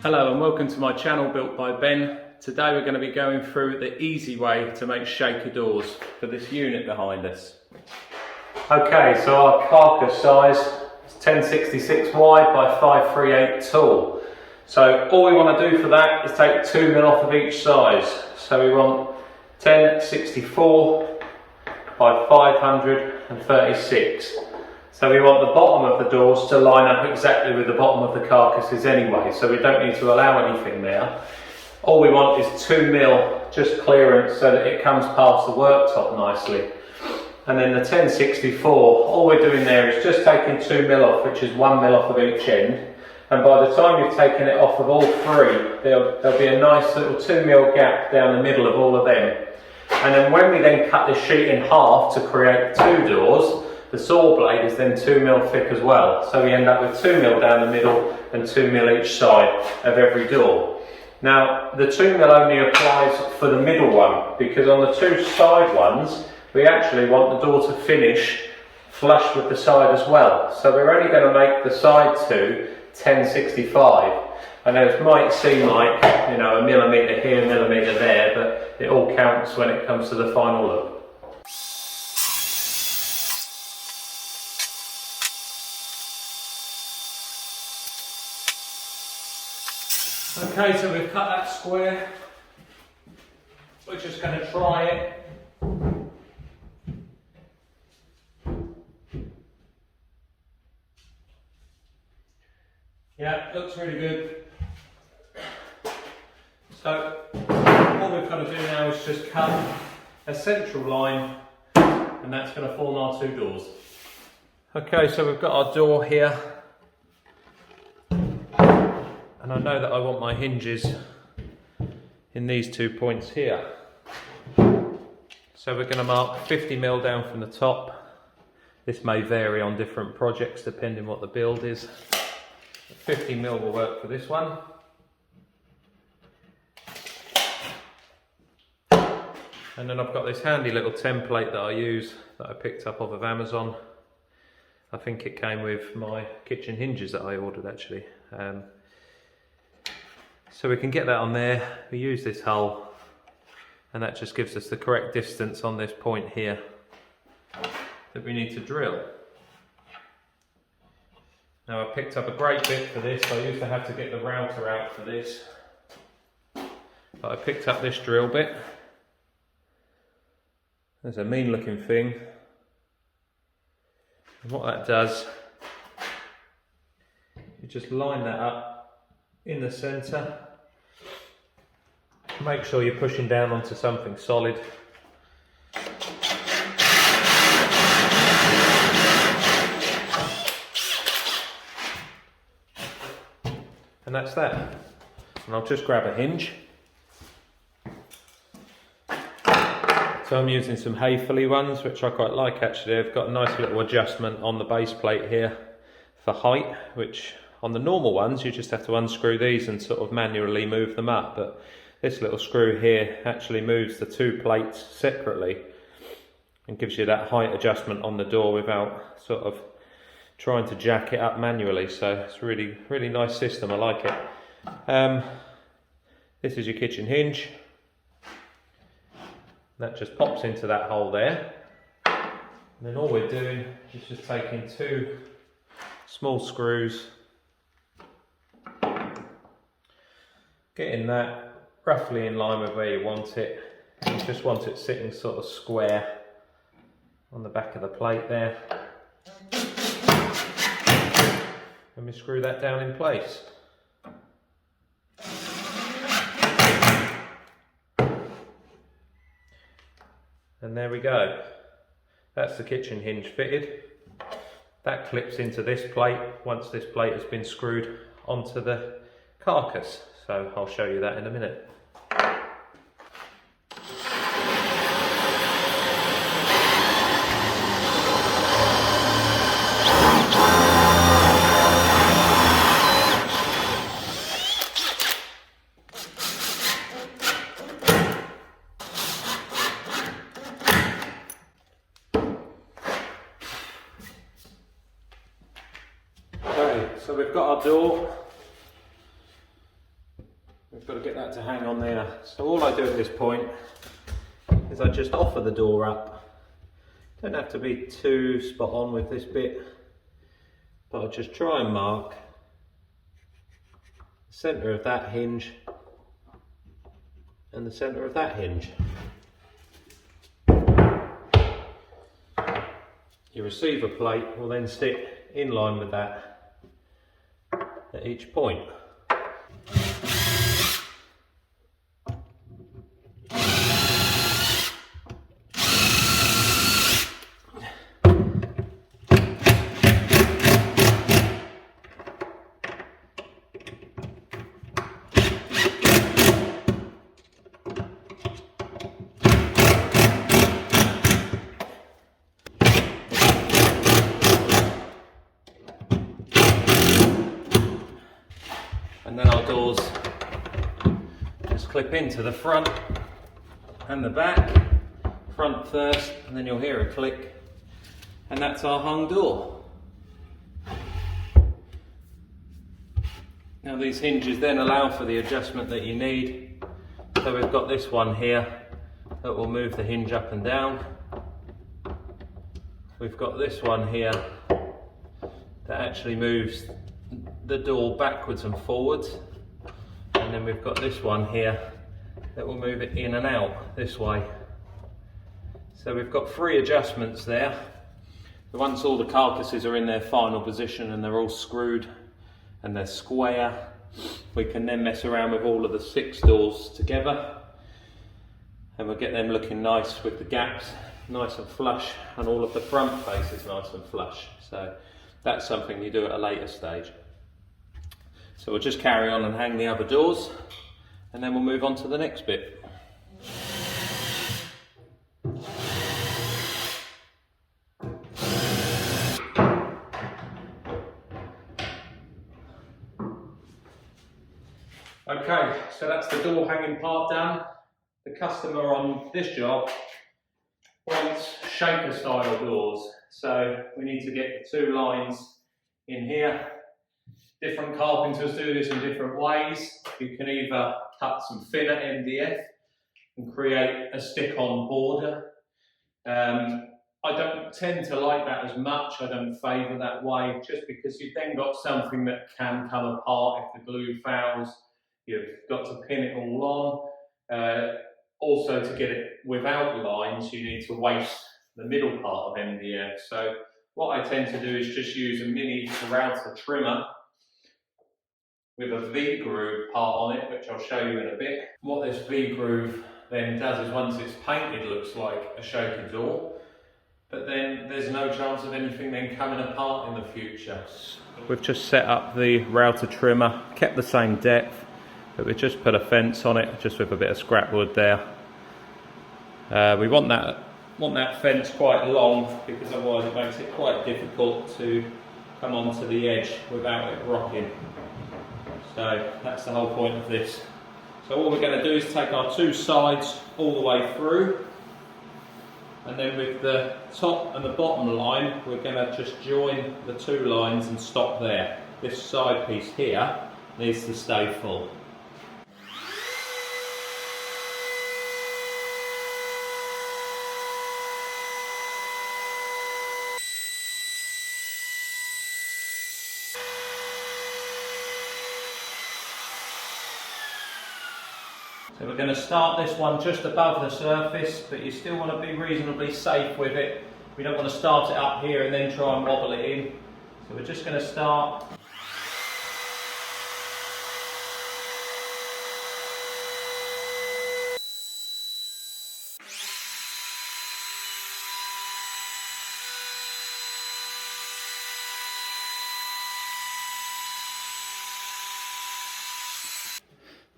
Hello and welcome to my channel Built by Ben. Today we're going to be going through the easy way to make shaker doors for this unit behind us. Okay, so our carcass size is 1066 wide by 538 tall. So all we want to do for that is take 2mm off of each size. So we want 1064 by 536. So we want the bottom of the doors to line up exactly with the bottom of the carcasses anyway, so we don't need to allow anything there. All we want is 2mm just clearance so that it comes past the worktop nicely. And then the 1064, all we're doing there is just taking 2mm off, which is 1mm off of each end. And by the time you've taken it off of all three, there'll be a nice little 2mm gap down the middle of all of them. And then when we then cut this sheet in half to create two doors, the saw blade is then 2mm thick as well, so we end up with 2mm down the middle and 2mm each side of every door. Now the 2mm only applies for the middle one, because on the two side ones we actually want the door to finish flush with the side as well. So we're only going to make the side two 1065, and it might seem like, you know, a millimetre here, a millimetre there, but it all counts when it comes to the final look. Okay, so we've cut that square. We're just going to try it. Yeah, looks really good. So all we've got to do now is just cut a central line, and that's going to form our two doors. Okay, so we've got our door here. And I know that I want my hinges in these 2 points here. So we're going to mark 50mm down from the top. This may vary on different projects depending what the build is. 50mm will work for this one. And then I've got this handy little template that I use that I picked up off of Amazon. I think it came with my kitchen hinges that I ordered actually. So we can get that on there, we use this hole, and that just gives us the correct distance on this point here that we need to drill. Now I picked up a great bit for this. I used to have to get the router out for this, but I picked up this drill bit. There's a mean looking thing, and what that does, you just line that up in the centre. Make sure you're pushing down onto something solid. And that's that. And I'll just grab a hinge. So I'm using some Hayfully ones, which I quite like actually. They've got a nice little adjustment on the base plate here for height, which on the normal ones you just have to unscrew these and sort of manually move them up, but this little screw here actually moves the two plates separately and gives you that height adjustment on the door without sort of trying to jack it up manually. So it's a really nice system, I like it. This is your kitchen hinge. That just pops into that hole there. And then all we're doing is just taking two small screws, getting that roughly in line with where you want it. You just want it sitting sort of square on the back of the plate there. And we screw that down in place. And there we go. That's the kitchen hinge fitted. That clips into this plate once this plate has been screwed onto the carcass. So I'll show you that in a minute. So we've got our door. that to hang on there. So all I do at this point is I just offer the door up. Don't have to be too spot on with this bit, but I just try and mark the centre of that hinge and the centre of that hinge. Your receiver plate will then sit in line with that at each point. And then our doors just clip into the front and the back, front first, and then you'll hear a click, and that's our hung door. Now these hinges then allow for the adjustment that you need. So we've got this one here that will move the hinge up and down. We've got this one here that actually moves the door backwards and forwards, and then we've got this one here that will move it in and out this way. So we've got 3 adjustments there. Once all the carcasses are in their final position and they're all screwed and they're square, we can then mess around with all of the 6 doors together, and we'll get them looking nice with the gaps nice and flush and all of the front faces nice and flush. So that's something you do at a later stage. So we'll just carry on and hang the other doors, and then we'll move on to the next bit. Okay, so that's the door hanging part done. The customer on this job wants shaker style doors. So we need to get the 2 lines in here. Different carpenters do this in different ways. You can either cut some thinner MDF and create a stick-on border. I don't tend to like that as much. I don't favour that way, just because you've then got something that can come apart if the glue fails. You've got to pin it all on. Also, to get it without lines, you need to waste the middle part of MDF. So what I tend to do is just use a mini router trimmer with a V-groove part on it, which I'll show you in a bit. What this V-groove then does is, once it's painted, looks like a shaker door, but then there's no chance of anything then coming apart in the future. We've just set up the router trimmer, kept the same depth, but we've just put a fence on it, just with a bit of scrap wood there. We want that fence quite long, because otherwise it makes it quite difficult to come onto the edge without it rocking. So that's the whole point of this. So all we're going to do is take our 2 sides all the way through, and then with the top and the bottom line, we're going to just join the 2 lines and stop there. This side piece here needs to stay full. So we're going to start this one just above the surface, but you still want to be reasonably safe with it. We don't want to start it up here and then try and wobble it in. So we're just going to start.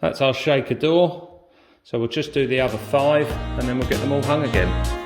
That's our shaker door. So we'll just do the other 5, and then we'll get them all hung again.